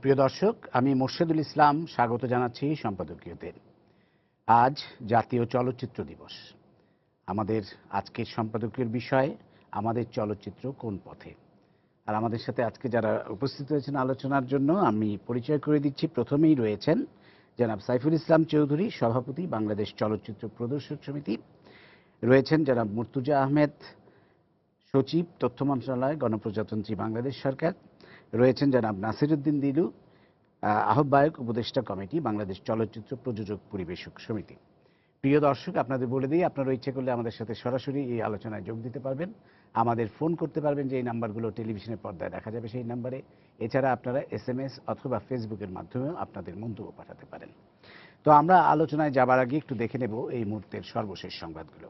প্রিয় দর্শক, আমি মোর্শেদুল ইসলাম স্বাগত জানাচ্ছি সম্পাদকীয়তে। আজ জাতীয় চলচ্চিত্র দিবস। আমাদের আজকের সম্পাদকীয় বিষয় আমাদের চলচ্চিত্র কোন পথে। আর আমাদের সাথে আজকে যারা উপস্থিত হয়েছেন আলোচনার জন্য আমি পরিচয় করে দিচ্ছি। প্রথমেই রয়েছেন জনাব সাইফুল ইসলাম চৌধুরী, সভাপতি বাংলাদেশ চলচ্চিত্র প্রদর্শক সমিতি। রয়েছেন জনাব মুর্তুজা আহমেদ, সচিব, তথ্য মন্ত্রণালয়, গণপ্রজাতন্ত্রী বাংলাদেশ সরকার। রয়েছেন জনাব নাসিরউদ্দিন দিলু, আহ্বায়ক উপদেষ্টা কমিটি, বাংলাদেশ চলচ্চিত্র প্রযোজক পরিবেশক সমিতি। প্রিয় দর্শক, আপনাদের বলে দিই, আপনারা ইচ্ছে করলে আমাদের সাথে সরাসরি এই আলোচনায় যোগ দিতে পারবেন। আমাদের ফোন করতে পারবেন, যে এই নাম্বারগুলো টেলিভিশনের পর্দায় দেখা যাবে সেই নাম্বারে। এছাড়া আপনারা SMS অথবা ফেসবুকের মাধ্যমেও আপনাদের মন্তব্য পাঠাতে পারেন। তো আমরা আলোচনায় যাবার আগে একটু দেখে নেব এই মুহূর্তের সর্বশেষ সংবাদগুলো।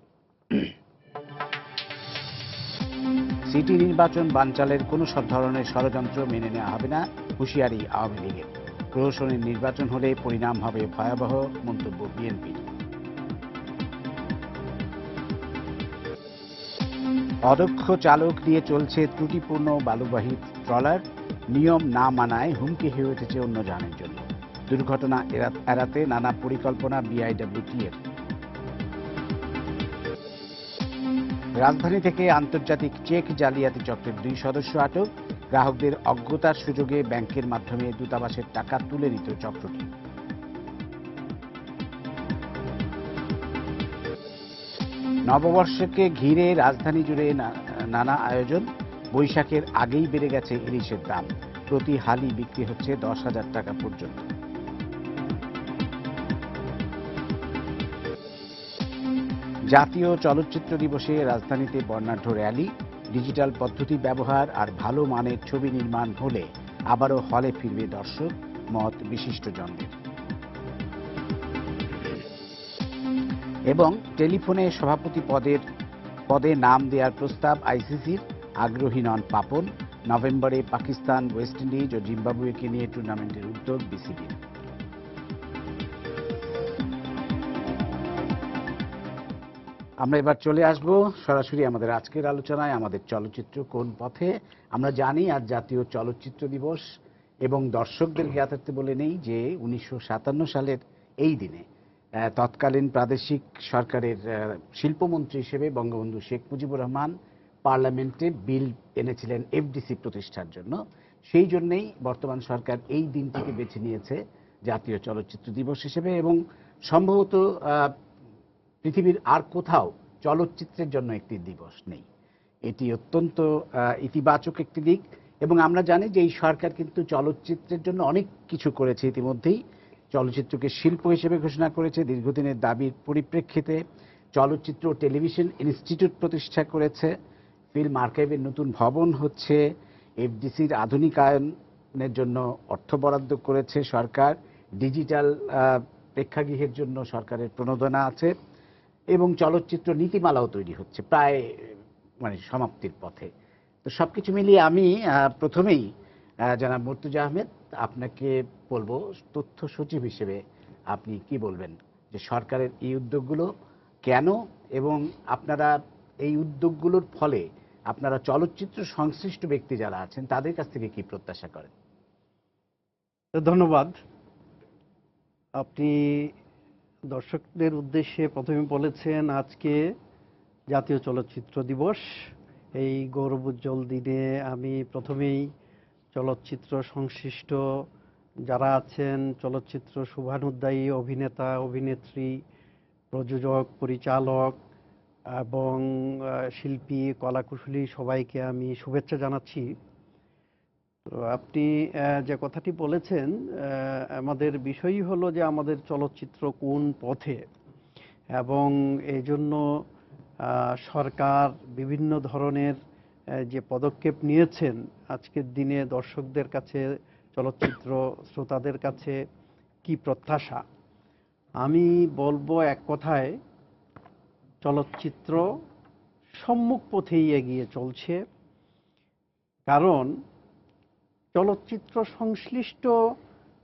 সিটি নির্বাচন বানচালের কোনো সব ধরনের ষড়যন্ত্র মেনে নেওয়া হবে না, হুঁশিয়ারি আওয়ামী লীগের। প্রহসনের নির্বাচন হলে পরিণাম হবে ভয়াবহ, মন্তব্য বিএনপির। অদক্ষ চালক দিয়ে চলছে ত্রুটিপূর্ণ বালুবাহী ট্রলার, নিয়ম না মানায় হুমকি হয়ে উঠেছে অন্য যানের জন্য। দুর্ঘটনা এড়াতে নানা পরিকল্পনা বিআইডব্লিউটি এর। রাজধানী থেকে আন্তর্জাতিক চেক জালিয়াতি চক্রের 2 সদস্য আটক। গ্রাহকদের অজ্ঞতার সুযোগে ব্যাংকের মাধ্যমে দূতাবাসের টাকা তুলে নিত চক্রটি। নববর্ষকে ঘিরে রাজধানী জুড়ে নানা আয়োজন। বৈশাখের আগেই বেড়ে গেছে ইলিশের দাম, প্রতি হালি বিক্রি হচ্ছে 10,000 টাকা পর্যন্ত। জাতীয় চলচ্চিত্র দিবসে রাজধানীতে বর্ণাঢ্য র্যালি, ডিজিটাল পদ্ধতি ব্যবহার আর ভালো মানের ছবি নির্মাণ হলে আবারও হলে ফিরবে দর্শক, মত বিশিষ্টজনদের। এবং টেলিফোনে সভাপতি পদে নাম দেওয়ার প্রস্তাব আইসিসির, আগ্রহী নন পাপন। নভেম্বরে পাকিস্তান, ওয়েস্ট ইন্ডিজ ও জিম্বাবুয়েকে নিয়ে টুর্নামেন্টের উদ্যোগ বিসিবির। আমরা এবার চলে আসব সরাসরি আমাদের আজকের আলোচনায়, আমাদের চলচ্চিত্র কোন পথে। আমরা জানি আজ জাতীয় চলচ্চিত্র দিবস, এবং দর্শকদের জ্ঞাতার্থে বলে নেই যে 1957 সালের এই দিনে তৎকালীন প্রাদেশিক সরকারের শিল্পমন্ত্রী হিসেবে বঙ্গবন্ধু শেখ মুজিবুর রহমান পার্লামেন্টে বিল এনেছিলেন এফডিসি প্রতিষ্ঠার জন্য। সেই জন্যই বর্তমান সরকার এই দিনটিকে বেছে নিয়েছে জাতীয় চলচ্চিত্র দিবস হিসেবে। এবং সম্ভবত পৃথিবীর আর কোথাও চলচ্চিত্রের জন্য একটি দিবস নেই। এটি অত্যন্ত ইতিবাচক একটি দিক। এবং আমরা জানি যে এই সরকার কিন্তু চলচ্চিত্রের জন্য অনেক কিছু করেছে ইতিমধ্যেই। চলচ্চিত্রকে শিল্প হিসেবে ঘোষণা করেছে, দীর্ঘদিনের দাবির পরিপ্রেক্ষিতে চলচ্চিত্র ও টেলিভিশন ইনস্টিটিউট প্রতিষ্ঠা করেছে, ফিল্ম আর্কাইভের নতুন ভবন হচ্ছে, এফডিসির আধুনিকায়নের জন্য অর্থ বরাদ্দ করেছে সরকার, ডিজিটাল প্রেক্ষাগৃহের জন্য সরকারের প্রণোদনা আছে, এবং চলচ্চিত্র নীতিমালাও তৈরি হচ্ছে, প্রায় সমাপ্তির পথে। তো সবকিছু মিলিয়ে আমি প্রথমেই জনাব মুর্তুজা আহমেদ, আপনাকে বলবো তথ্য সচিব হিসেবে আপনি কি বলবেন যে সরকারের এই উদ্যোগগুলো কেন, এবং আপনারা এই উদ্যোগগুলোর ফলে আপনারা চলচ্চিত্র সংশ্লিষ্ট ব্যক্তি যারা আছেন তাদের কাছ থেকে কি প্রত্যাশা করেন? ধন্যবাদ। আপনি দর্শকদের উদ্দেশ্যে প্রথমে বলেছেন আজকে জাতীয় চলচ্চিত্র দিবস। এই গৌরবোজ্জ্বল দিনে আমি প্রথমেই চলচ্চিত্র সংশ্লিষ্ট যারা আছেন, চলচ্চিত্র শুভানুদ্দায়ী, অভিনেতা, অভিনেত্রী, প্রযোজক, পরিচালক এবং শিল্পী, কলাকুশলী সবাইকে আমি শুভেচ্ছা জানাচ্ছি। তো আপনি যে কথাটি বলেছেন, আমাদের বিষয়ই হলো যে আমাদের চলচ্চিত্র কোন পথে, এবং এই জন্য সরকার বিভিন্ন ধরনের যে পদক্ষেপ নিয়েছেন, আজকের দিনে দর্শকদের কাছে, চলচ্চিত্র শ্রোতাদের কাছে কি প্রত্যাশা। আমি বলবো এক কথায়, চলচ্চিত্র সম্মুখ পথেই এগিয়ে চলছে। কারণ চলচ্চিত্র সংশ্লিষ্ট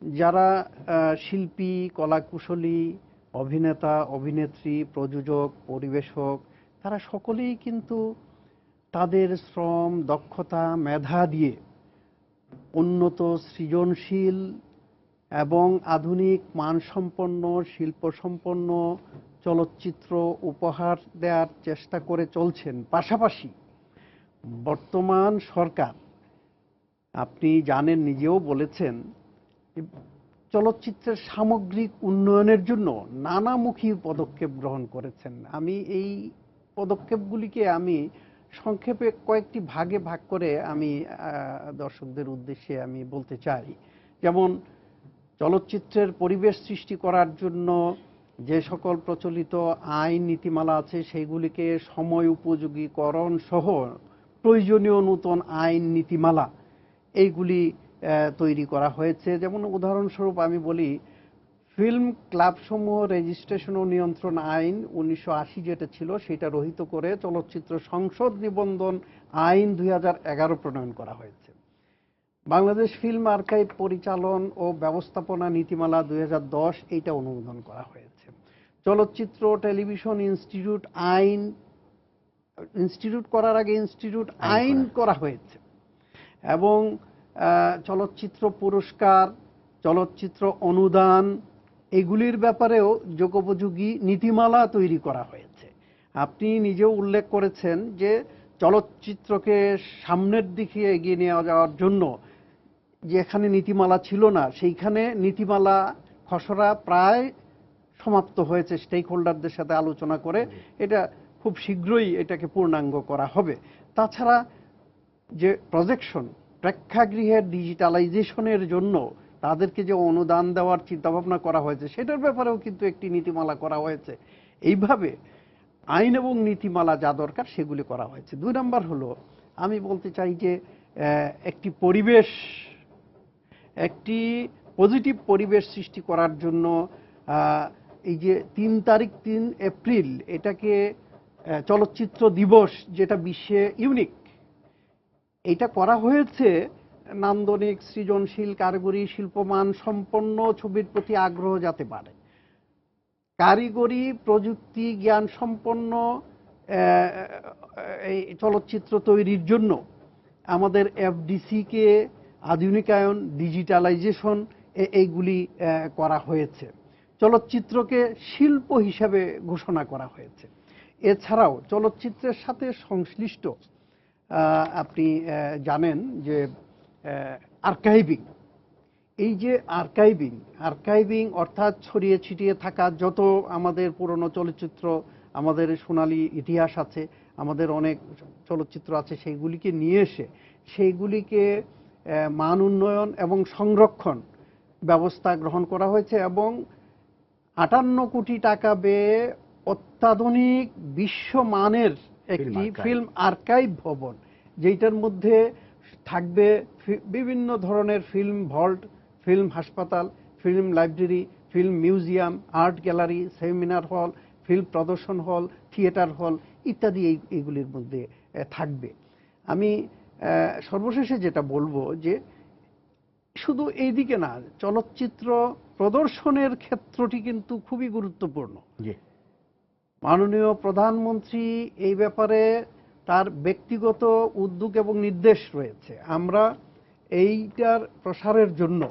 যারা শিল্পী, কলাকুশলী, অভিনেতা, অভিনেত্রী, প্রযোজক, পরিবেশক, তারা সকলেই কিন্তু তাদের শ্রম, দক্ষতা, মেধা দিয়ে উন্নত, সৃজনশীল এবং আধুনিক মানসম্পন্ন, শিল্পসম্পন্ন চলচ্চিত্র উপহার দেওয়ার চেষ্টা করে চলছেন। পাশাপাশি বর্তমান সরকার, আপনি জানেন, নিজেও বলেছেন, চলচ্চিত্রের সামগ্রিক উন্নয়নের জন্য নানামুখী পদক্ষেপ গ্রহণ করেছেন। আমি এই পদক্ষেপগুলিকে আমি সংক্ষেপে কয়েকটি ভাগে ভাগ করে আমি দর্শকদের উদ্দেশ্যে আমি বলতে চাই। যেমন চলচ্চিত্রের পরিবেশ সৃষ্টি করার জন্য যে সকল প্রচলিত আইন নীতিমালা আছে সেইগুলিকে সময় উপযোগীকরণ সহ প্রয়োজনীয় নতুন আইন নীতিমালা এইগুলি তৈরি করা হয়েছে। যেমন উদাহরণস্বরূপ আমি বলি, ফিল্ম ক্লাবসমূহ রেজিস্ট্রেশন ও নিয়ন্ত্রণ আইন 1980 যেটা ছিল সেটা রহিত করে চলচ্চিত্র সংসদ নিবন্ধন আইন 2011 প্রণয়ন করা হয়েছে। বাংলাদেশ ফিল্ম আর্কাইভ পরিচালন ও ব্যবস্থাপনা নীতিমালা 2010 এইটা অনুমোদন করা হয়েছে। চলচ্চিত্র টেলিভিশন ইনস্টিটিউট আইন, ইনস্টিটিউট করার আগে ইনস্টিটিউট আইন করা হয়েছে। এবং চলচ্চিত্র পুরস্কার, চলচ্চিত্র অনুদান এগুলির ব্যাপারেও যোগোপযোগী নীতিমালা তৈরি করা হয়েছে। আপনি নিজেও উল্লেখ করেছেন যে চলচ্চিত্রকে সামনের দিকে এগিয়ে নিয়ে যাওয়ার জন্য যেখানে নীতিমালা ছিল না সেইখানে নীতিমালা খসড়া প্রায় সমাপ্ত হয়েছে। স্টেক হোল্ডারদের সাথে আলোচনা করে এটা খুব শীঘ্রই এটাকে পূর্ণাঙ্গ করা হবে। তাছাড়া যে প্রজেকশন, প্রেক্ষাগৃহের ডিজিটালাইজেশনের জন্য তাদেরকে যে অনুদান দেওয়ার চিন্তাভাবনা করা হয়েছে সেটার ব্যাপারেও কিন্তু একটি নীতিমালা করা হয়েছে। এইভাবে আইন এবং নীতিমালা যা দরকার সেগুলি করা হয়েছে। 2 নম্বর হলো, আমি বলতে চাই যে একটি পরিবেশ, একটি পজিটিভ পরিবেশ সৃষ্টি করার জন্য এই যে 3 এপ্রিল এটাকে চলচ্চিত্র দিবস, যেটা বিশ্বে ইউনিক, এটা করা হয়েছে নান্দনিক, সৃজনশীল, কারিগরি, শিল্পমান সম্পন্ন ছবির প্রতি আগ্রহ যাতে বাড়ে, কারিগরি প্রযুক্তি জ্ঞান সম্পন্ন এই চলচ্চিত্র তৈরির জন্য আমাদের এফডিসিকে আধুনিকায়ন, ডিজিটালাইজেশন এইগুলি করা হয়েছে। চলচ্চিত্রকে শিল্প হিসাবে ঘোষণা করা হয়েছে। এছাড়াও চলচ্চিত্রের সাথে সংশ্লিষ্ট আপনি জানেন যে আর্কাইভিং, এই যে আর্কাইভিং অর্থাৎ ছড়িয়ে ছিটিয়ে থাকা যত আমাদের পুরনো চলচ্চিত্র, আমাদের সোনালী ইতিহাস আছে, আমাদের অনেক চলচ্চিত্র আছে, সেইগুলিকে নিয়ে এসে সেইগুলিকে মান উন্নয়ন এবং সংরক্ষণ ব্যবস্থা গ্রহণ করা হয়েছে। এবং 58 কোটি টাকা ব্যয়ে অত্যাধুনিক বিশ্বমানের একটি ফিল্ম আর্কাইভ ভবন, যেটার মধ্যে থাকবে বিভিন্ন ধরনের ফিল্ম ভল্ট, ফিল্ম হাসপাতাল, film library, film museum, art gallery, seminar hall, film প্রদর্শন হল, থিয়েটার হল ইত্যাদি এইগুলির মধ্যে থাকবে। আমি সর্বশেষে যেটা বলবো যে শুধু এইদিকে না, চলচ্চিত্র প্রদর্শনের ক্ষেত্রটি কিন্তু খুবই গুরুত্বপূর্ণ। মাননীয় প্রধানমন্ত্রী এই ব্যাপারে তার ব্যক্তিগত উদ্যোগ এবং নির্দেশ রয়েছে। আমরা এইটার প্রসারের জন্য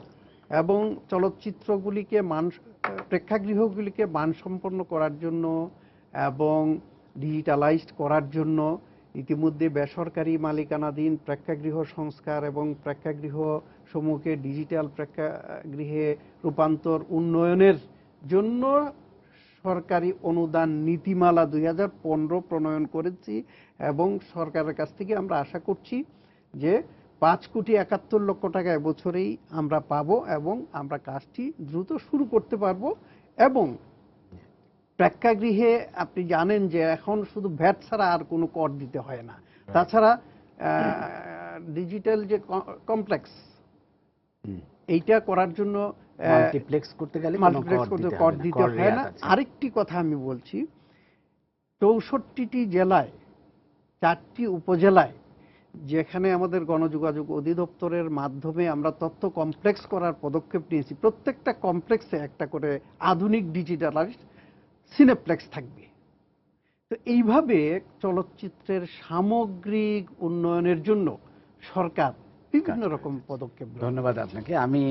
এবং চলচ্চিত্রগুলিকে প্রেক্ষাগৃহগুলিকে মানসম্পন্ন করার জন্য এবং ডিজিটালাইজড করার জন্য ইতিমধ্যে বেসরকারি মালিকানাধীন প্রেক্ষাগৃহ সংস্কার এবং প্রেক্ষাগৃহ সমূহকে ডিজিটাল প্রেক্ষাগৃহে রূপান্তর উন্নয়নের জন্য সরকারি অনুদান নীতিমালা 2015 প্রণয়ন করেছি এবং সরকারের কাছ থেকে আমরা আশা করছি যে 5,71,00,000 টাকা এবছরেই আমরা পাবো এবং আমরা কাজটি দ্রুত শুরু করতে পারবো। এবং প্রেক্ষাগৃহে আপনি জানেন যে এখন শুধু ভ্যাট ছাড়া আর কোনো কর দিতে হয় না। তাছাড়া ডিজিটাল যে কমপ্লেক্স, এইটা করার জন্য মাল্টিপ্লেক্স করতে গেলে কর দিতে হয় না। আরেকটি কথা আমি বলছি, 64টি জেলায়, 4টি উপজেলায়, যেখানে আমাদের গণযোগাযোগ অধিদপ্তরের মাধ্যমে আমরা তথ্য কমপ্লেক্স করার পদক্ষেপ নিয়েছি, প্রত্যেকটা কমপ্লেক্সে একটা করে আধুনিক ডিজিটালাইজড সিনেপ্লেক্স থাকবে। তো এইভাবে চলচ্চিত্রের সামগ্রিক উন্নয়নের জন্য সরকার বিভিন্ন রকম পদক্ষেপ গ্রহণ। ধন্যবাদ আপনাকে। আমি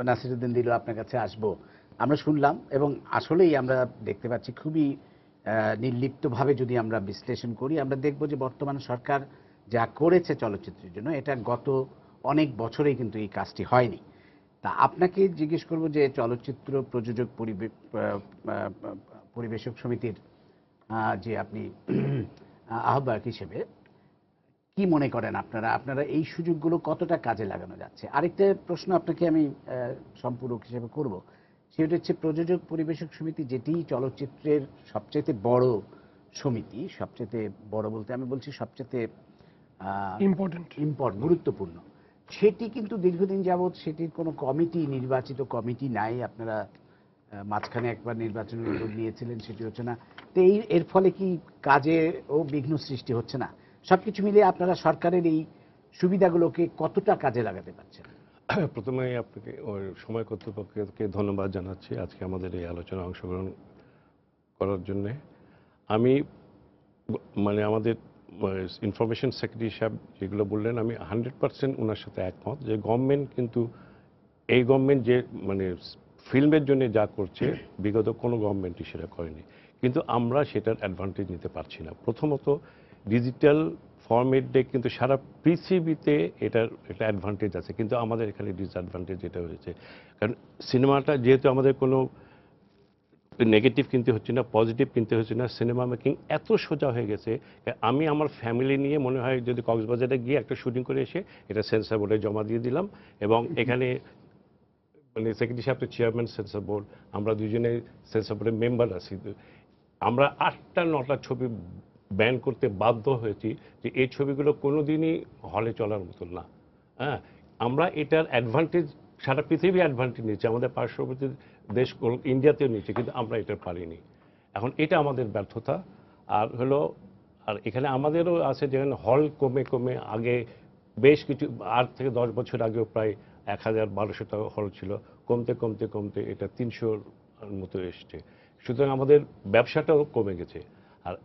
নাসিরউদ্দিন দিলু আপনার কাছে আসব। আমরা শুনলাম এবং আসলেই আমরা দেখতে পাচ্ছি খুবই নির্লিপ্তভাবে যদি আমরা বিশ্লেষণ করি আমরা দেখব যে বর্তমান সরকার যা করেছে চলচ্চিত্রের জন্য এটা গত অনেক বছরেই কিন্তু এই কাজটি হয়নি। তা আপনাকে জিজ্ঞেস করব যে চলচ্চিত্র প্রযোজক পরিবেশক সমিতির যে আপনি আহ্বায়ক হিসেবে কি মনে করেন আপনারা এই সুযোগগুলো কতটা কাজে লাগানো যাচ্ছে? আরেকটা প্রশ্ন আপনাকে আমি সম্পূরক হিসেবে করব, সেটা হচ্ছে প্রযোজক পরিবেশক সমিতি যেটি চলচ্চিত্রের সবচেয়ে বড় সমিতি, সবচেয়ে বড় বলতে আমি বলছি সবচেয়ে গুরুত্বপূর্ণ, সেটি কিন্তু দীর্ঘদিন যাবৎ সেটির কোনো নির্বাচিত কমিটি নাই। আপনারা মাঝখানে একবার নির্বাচনের উদ্যোগ নিয়েছিলেন, সেটি হচ্ছে না। তো এর ফলে কি কাজে ও বিঘ্ন সৃষ্টি হচ্ছে না? সবকিছু মিলিয়ে আপনারা সরকারের এই সুবিধাগুলোকে কতটা কাজে লাগাতে পারছেন? প্রথমে আপনাকে সময় কর্তৃপক্ষকে ধন্যবাদ জানাচ্ছি আজকে আমাদের এই আলোচনায় অংশগ্রহণ করার জন্য। আমি মানে আমাদের ইনফরমেশন সেক্রেটারি সাহেব যেগুলো বললেন আমি 100% ওনার সাথে একমত যে গভর্নমেন্ট কিন্তু এই গভর্নমেন্ট যে মানে ফিল্মের জন্য যা করছে বিগত কোনো গভর্নমেন্টই সেটা করেনি, কিন্তু আমরা সেটার অ্যাডভান্টেজ নিতে পারছি না। প্রথমত ডিজিটাল ফরম্যাটে কিন্তু সারা পৃথিবীতে এটার একটা অ্যাডভান্টেজ আছে, কিন্তু আমাদের এখানে ডিসঅ্যাডভান্টেজ এটা হয়েছে কারণ সিনেমাটা যেহেতু আমাদের কোনো নেগেটিভ কিনতে হচ্ছে না, পজিটিভ কিনতে হচ্ছে না, সিনেমা মেকিং এত সোজা হয়ে গেছে। আমি আমার ফ্যামিলি নিয়ে মনে হয় যদি কক্সবাজারে গিয়ে একটা শুটিং করে এসে এটা সেন্সর বোর্ডে জমা দিয়ে দিলাম এবং এখানে মানে সেক্রেটারি সাহেব তো চেয়ারম্যান সেন্সর বোর্ড, আমরা দুজনে সেন্সর বোর্ডের মেম্বার আছি। আমরা 8টা 9টা ছবি ব্যান করতে বাধ্য হয়েছি যে এই ছবিগুলো কোনোদিনই হলে চলার মতো না। হ্যাঁ, আমরা এটার অ্যাডভান্টেজ সারা পৃথিবী অ্যাডভান্টেজ নিচ্ছে, আমাদের পার্শ্ববর্তী দেশ ইন্ডিয়াতেও নিচ্ছে, কিন্তু আমরা এটা পারিনি। এখন এটা আমাদের ব্যর্থতা। আর এখানে আমাদেরও আছে যেখানে হল কমে কমে আগে বেশ কিছু 8 থেকে 10 বছর আগেও প্রায় 1000-1200টা হল ছিল, কমতে কমতে কমতে এটা 300-র মতো এসছে। সুতরাং আমাদের ব্যবসাটাও কমে গেছে। আর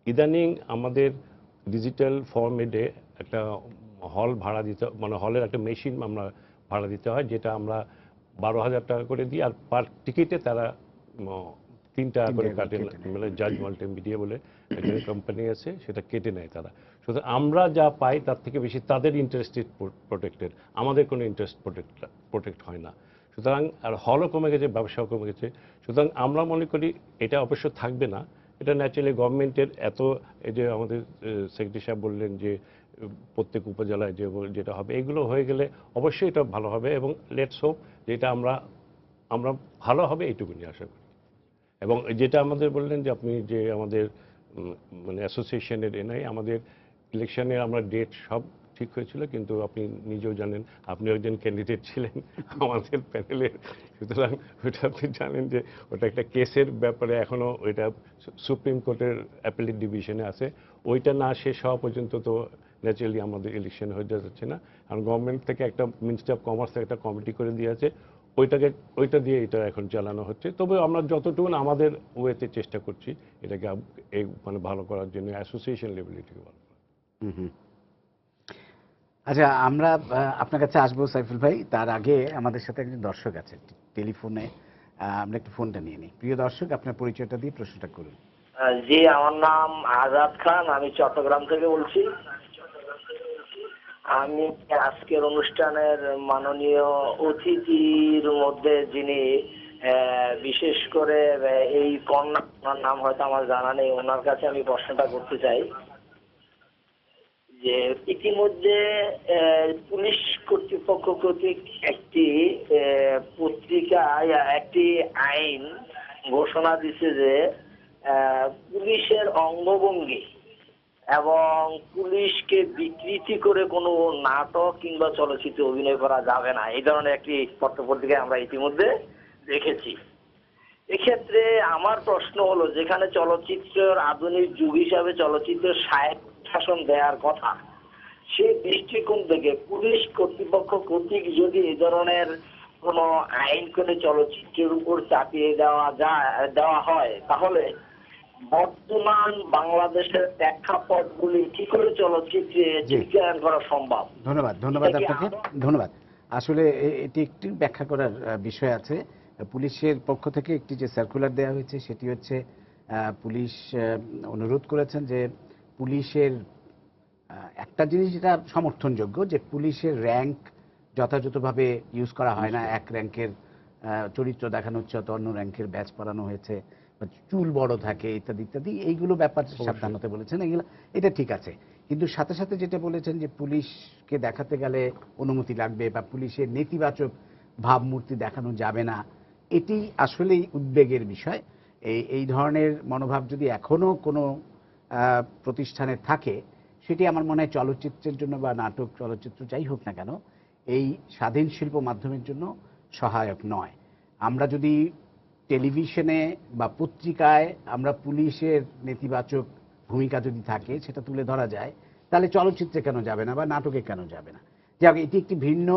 ইদানিং আমাদের ডিজিটাল ফরম্যাটে একটা হল ভাড়া দিতে মানে হলের একটা মেশিন আমরা ভাড়া দিতে হয়, যেটা আমরা 12,000 টাকা করে দিই, আর পার টিকিটে তারা 3 টাকা করে কাটে, মানে জাজ মাল্টিমিডিয়া বলে একটা কোম্পানি আছে, সেটা কেটে নেয় তারা। সুতরাং আমরা যা পাই তার থেকে বেশি তাদের ইন্টারেস্ট প্রোটেক্টেড, আমাদের কোনো ইন্টারেস্ট প্রোটেক্ট হয় না। সুতরাং আর হলও কমে গেছে, ব্যবসাও কমে গেছে। সুতরাং আমরা মনে করি এটা অবশ্য থাকবে না, এটা ন্যাচারালি গভর্নমেন্টের এত এই যে আমাদের সেক্রেটারি সাহেব বললেন যে প্রত্যেক উপজেলায় যেটা হবে এগুলো হয়ে গেলে অবশ্যই এটা ভালো হবে এবং লেটস হোপ যেটা আমরা ভালো হবে এইটুকুনি আশা করি। এবং যেটা আমাদের বললেন যে আপনি যে আমাদের মানে অ্যাসোসিয়েশনের আমাদের ইলেকশনের আমরা ডেট সব ঠিক হয়েছিল, কিন্তু আপনি নিজেও জানেন, আপনি একজন ক্যান্ডিডেট ছিলেন আমাদের প্যানেলের, সুতরাং ওটা আপনি জানেন যে ওটা একটা কেসের ব্যাপারে এখনও ওইটা সুপ্রিম কোর্টের অ্যাপেলেট ডিভিশনে আছে, ওইটা না শেষ হওয়া পর্যন্ত তো ন্যাচারালি আমাদের ইলেকশন হয়ে যাচ্ছে না। কারণ গভর্নমেন্ট থেকে একটা মিনিস্ট্রি অফ কমার্স থেকে একটা কমিটি করে দিয়েছে, ওইটা দিয়ে এটা এখন চালানো হচ্ছে। তবে আমরা যতটুকু আমাদের ওয়েতে চেষ্টা করছি এটাকে মানে ভালো করার জন্য অ্যাসোসিয়েশন লেভেলে এটাকে ভালো করা। আচ্ছা, আমরা আপনার কাছে আসবো সাইফুল ভাই, তার আগে আমাদের সাথে একজন দর্শক আছে টেলিফোনে, আমরা একটু ফোনটা নিয়ে নিই। প্রিয় দর্শক, আপনার পরিচয়টা দিয়ে প্রশ্নটা করুন। জি, আমার নাম আজাদ খান, আমি চট্টগ্রাম থেকে বলছি। আমি আজকের অনুষ্ঠানের মাননীয় অতিথির মধ্যে যিনি বিশেষ করে এই কন্যা, ওনার নাম হয়তো আমার জানা নেই, ওনার কাছে আমি প্রশ্নটা করতে চাই যে ইতিমধ্যে পুলিশ কর্তৃপক্ষ কর্তৃক একটি পত্রিকায় একটি আইন ঘোষণা দিছে যে পুলিশের অঙ্গভঙ্গি এবং পুলিশকে বিকৃতি করে কোনো নাটক কিংবা চলচ্চিত্রে অভিনয় করা যাবে না, এই ধরনের একটি পত্রপত্রিকায় আমরা ইতিমধ্যে দেখেছি। এক্ষেত্রে আমার প্রশ্ন হলো, যেখানে চলচ্চিত্রের আধুনিক যুগ হিসাবে চলচ্চিত্রের সাহিত্য শাসন দেওয়ার কথা, সেই দৃষ্টিকোণ থেকে পুলিশ কর্তৃপক্ষ কর্তৃক যদি এই ধরনের কোনো আইন করে চলচ্চিত্রের উপর চাপিয়ে দেওয়া হয়, তাহলে বর্তমান বাংলাদেশের প্রেক্ষাপটগুলি কি করে চলচ্চিত্রে চিত্রায়ন করা সম্ভব? ধন্যবাদ এটা কি আপনাকে, আরো- ধন্যবাদ। আসলে এটি একটি ব্যাখ্যা করার বিষয় আছে। পুলিশের পক্ষ থেকে একটি যে সার্কুলার দেওয়া হয়েছে সেটি হচ্ছে পুলিশ অনুরোধ করেছেন যে পুলিশের একটা জিনিস যেটা সমর্থনযোগ্য, যে পুলিশের র্যাঙ্ক যথাযথভাবে ইউজ করা হয় না। এক র্যাঙ্কের চরিত্র দেখানো হচ্ছে, অত অন্য র্যাঙ্কের ব্যাচ পড়ানো হয়েছে, বা চুল বড় থাকে ইত্যাদি ইত্যাদি, এইগুলো ব্যাপার সাবধান হতে বলেছেন। এগুলো এটা ঠিক আছে, কিন্তু সাথে সাথে যেটা বলেছেন যে পুলিশকে দেখাতে গেলে অনুমতি লাগবে বা পুলিশের নেতিবাচক ভাবমূর্তি দেখানো যাবে না, এটি আসলেই উদ্বেগের বিষয়। এই ধরনের মনোভাব যদি এখনো কোনো প্রতিষ্ঠানে থাকে, সেটি আমার মনে হয় চলচ্চিত্রের জন্য বা নাটক চলচ্চিত্র যাই হোক না কেন এই স্বাধীন শিল্প মাধ্যমের জন্য সহায়ক নয়। আমরা যদি টেলিভিশনে বা পত্রিকায় আমরা পুলিশের নেতিবাচক ভূমিকা যদি থাকে সেটা তুলে ধরা যায়, তাহলে চলচ্চিত্রে কেন যাবে না বা নাটকে কেন যাবে না? যাক, এটি একটি ভিন্ন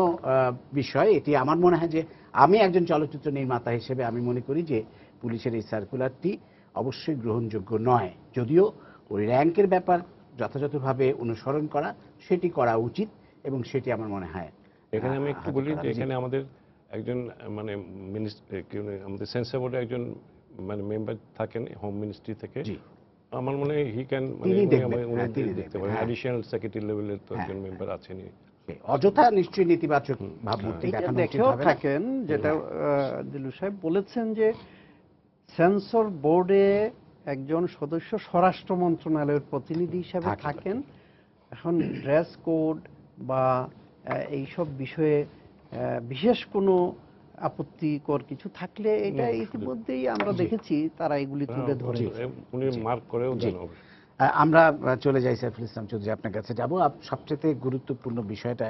বিষয়। এটি আমার মনে হয় যে আমি একজন চলচ্চিত্র নির্মাতা হিসেবে আমি মনে করি যে পুলিশের এই সার্কুলারটি অবশ্যই গ্রহণযোগ্য নয়, যদিও ওই র্যাঙ্কের ব্যাপার যথাযথভাবে অনুসরণ করা সেটি করা উচিত, এবং সেটি আমার মনে হয় এখানে আমি একটু বলি যে জি। এখানে আমাদের একজন মানে আমাদের সেন্সর বোর্ডে একজন মানে মেম্বার থাকেন হোম মিনিস্ট্রি থেকে। জি। আমার মনে হয় হি ক্যান তিনি দেখবেন, উনি তিনি দেখতে দেখবেন, পারেন। হ্যাঁ। অ্যাডিশনাল সেক্রেটারি লেভেলের তো হ্যাঁ, একজন মেম্বার আছেনই। অযথা নিশ্চয়ই নেতিবাচক ভাবমূর্তি এইটা দেখানো উচিত দেখেও হবে না। থাকেন, যেটা দিলু সাহেব বলেছেন যে সেন্সর বোর্ডে একজন সদস্য স্বরাষ্ট্র মন্ত্রণালয়ের প্রতিনিধি হিসাবে থাকেন। থাকেন। এখন ড্রেস কোড বা এইসব বিষয়ে বিশেষ কোনো আপত্তিকর কিছু থাকলে এটা ইতিমধ্যেই আমরা দেখেছি তারা এগুলি তুলে ধরেছে। উনি মার্ক করেও জি। দেন অবশ্যই। আমরা চলে যাই সাইফুল ইসলাম চৌধুরী, আপনার কাছে যাব। সবচেয়ে গুরুত্বপূর্ণ বিষয়টা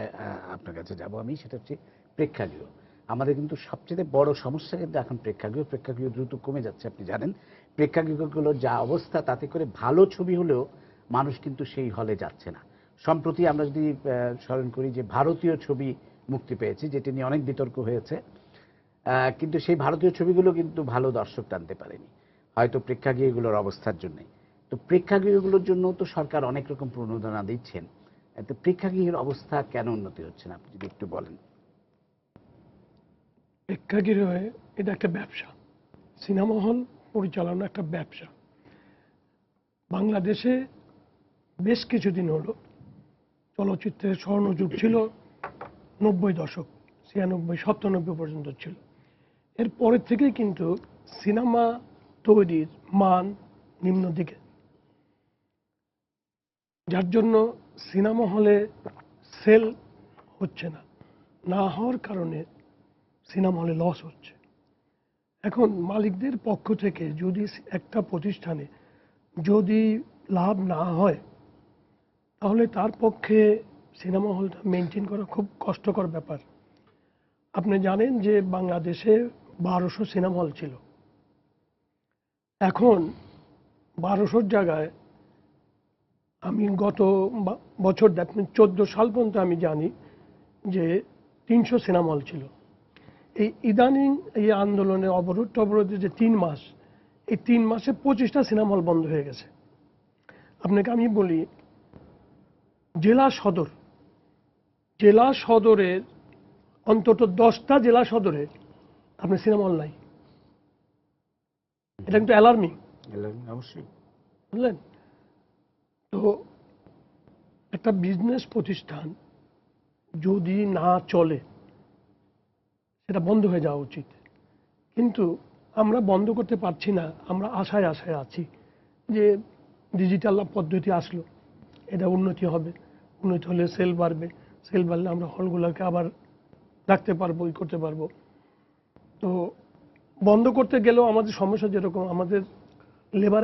আপনার কাছে যাব আমি, সেটা হচ্ছে প্রেক্ষাগৃহ। আমাদের কিন্তু সবচেয়ে বড় সমস্যা কিন্তু এখন প্রেক্ষাগৃহ দ্রুত কমে যাচ্ছে। আপনি জানেন প্রেক্ষাগৃহগুলোর যা অবস্থা, তাতে করে ভালো ছবি হলেও মানুষ কিন্তু সেই হলে যাচ্ছে না। সম্প্রতি আমরা যদি স্মরণ করি যে ভারতীয় ছবি মুক্তি পেয়েছে, যেটি নিয়ে অনেক বিতর্ক হয়েছে, কিন্তু সেই ভারতীয় ছবিগুলো কিন্তু ভালো দর্শক টানতে পারেনি, হয়তো প্রেক্ষাগৃহগুলোর অবস্থার জন্য। তো প্রেক্ষাগৃহগুলোর জন্য তো সরকার অনেক রকম প্রণোদনা দিচ্ছেন, তো প্রেক্ষাগৃহের অবস্থা কেন উন্নতি হচ্ছে না আপনি যদি একটু বলেন। প্রেক্ষাগৃহে এটা একটা ব্যবসা, সিনেমা হল পরিচালনা একটা ব্যবসা। বাংলাদেশে বেশ কিছুদিন হলো চলচ্চিত্রের স্বর্ণযুগ ছিল 90 দশক, 96, 97 পর্যন্ত ছিল। এর পরের থেকেই কিন্তু সিনেমা তৈরির মান নিম্ন দিকে, যার জন্য সিনেমা হলে সেল হচ্ছে না। না হওয়ার কারণে সিনেমা হলে লস হচ্ছে। এখন মালিকদের পক্ষ থেকে যদি একটা প্রতিষ্ঠানে যদি লাভ না হয়, তাহলে তার পক্ষে সিনেমা হলটা মেনটেন করা খুব কষ্টকর ব্যাপার। আপনি জানেন যে বাংলাদেশে 1200 সিনেমা হল ছিল। এখন 1200 জায়গায় আমি গত বছর 14 সাল পর্যন্ত আমি জানি যে 300 সিনেমা হল ছিল। এই ইদানিং এই আন্দোলনের অবরোধে যে 3 মাস, এই 3 মাসে 25টা সিনেমা হল বন্ধ হয়ে গেছে। আপনাকে আমি বলি, জেলা সদরের অন্তত 10টা জেলা সদরে আপনার সিনেমা হল নাই। এটা কিন্তু অ্যালার্মিং, অবশ্যই। বুঝলেন? তো একটা বিজনেস প্রতিষ্ঠান যদি না চলে সেটা বন্ধ হয়ে যাওয়া উচিত, কিন্তু আমরা বন্ধ করতে পারছি না। আমরা আশায় আছি যে ডিজিটাল পদ্ধতি আসলো, এটা উন্নতি হবে, উন্নতি হলে সেল বাড়বে, সেল বাড়লে আমরা হলগুলোকে আবার রাখতে পারবো, করতে পারবো। তো বন্ধ করতে গেলেও আমাদের সমস্যা, যেরকম আমাদের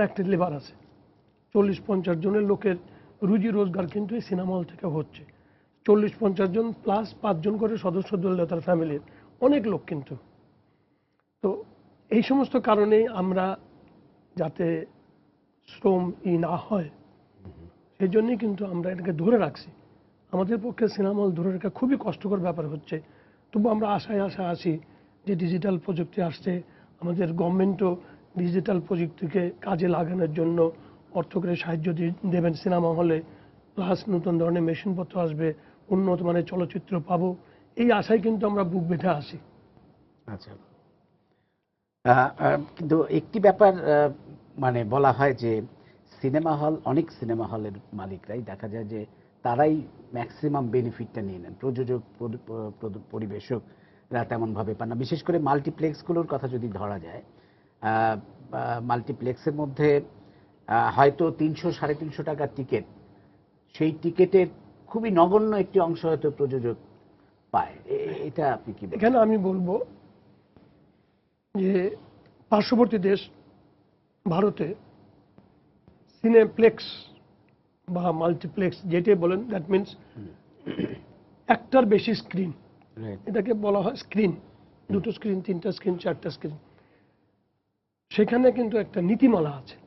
অ্যাক্টের লেবার আছে 40-50 জনের লোকের রুজি রোজগার কিন্তু এই সিনেমা হল থেকে হচ্ছে। 40-50 জন প্লাস 5 জন করে সদস্য ধরলে তার ফ্যামিলির অনেক লোক কিন্তু। তো এই সমস্ত কারণেই আমরা যাতে শ্রম না হয়, সেই জন্যই কিন্তু আমরা এটাকে ধরে রাখছি। আমাদের পক্ষে সিনেমা হল ধরে রাখা খুবই কষ্টকর ব্যাপার হচ্ছে। তবু আমরা আশায় আছি যে ডিজিটাল প্রযুক্তি আসছে, আমাদের গভর্নমেন্টও ডিজিটাল প্রযুক্তিকে কাজে লাগানোর জন্য অর্থ করে সাহায্য দেবেন সিনেমা হলে, প্লাস নতুন ধরনের মেশিনপত্র আসবে, উন্নত মানের চলচ্চিত্র পাবো, এই আশায় কিন্তু আমরা বুক বেঁধে আসি। আচ্ছা, কিন্তু একটি ব্যাপার মানে বলা হয় যে সিনেমা হল, অনেক সিনেমা হলের মালিকরাই দেখা যায় যে তারাই ম্যাক্সিমাম বেনিফিটটা নিয়ে নেন, প্রযোজক পরিবেশকরা তেমনভাবে পান না। বিশেষ করে মাল্টিপ্লেক্সগুলোর কথা যদি ধরা যায়, মাল্টিপ্লেক্সের মধ্যে হয়তো 300-350 টাকার টিকিট, সেই টিকিটের খুবই নগণ্য একটি অংশ হয়তো প্রযোজক পায়। এটা আপনি কি বলেন? এখানে আমি বলবো যে পার্শ্ববর্তী দেশ ভারতে সিনেপ্লেক্স বা মাল্টিপ্লেক্স যেটাই বলেন, দ্যাট মিনস একটার বেশি স্ক্রিন, Right. এটাকে বলা হয় স্ক্রিন, 2টো স্ক্রিন, 3টা স্ক্রিন, 4টা স্ক্রিন। সেখানে কিন্তু একটা নীতিমালা আছে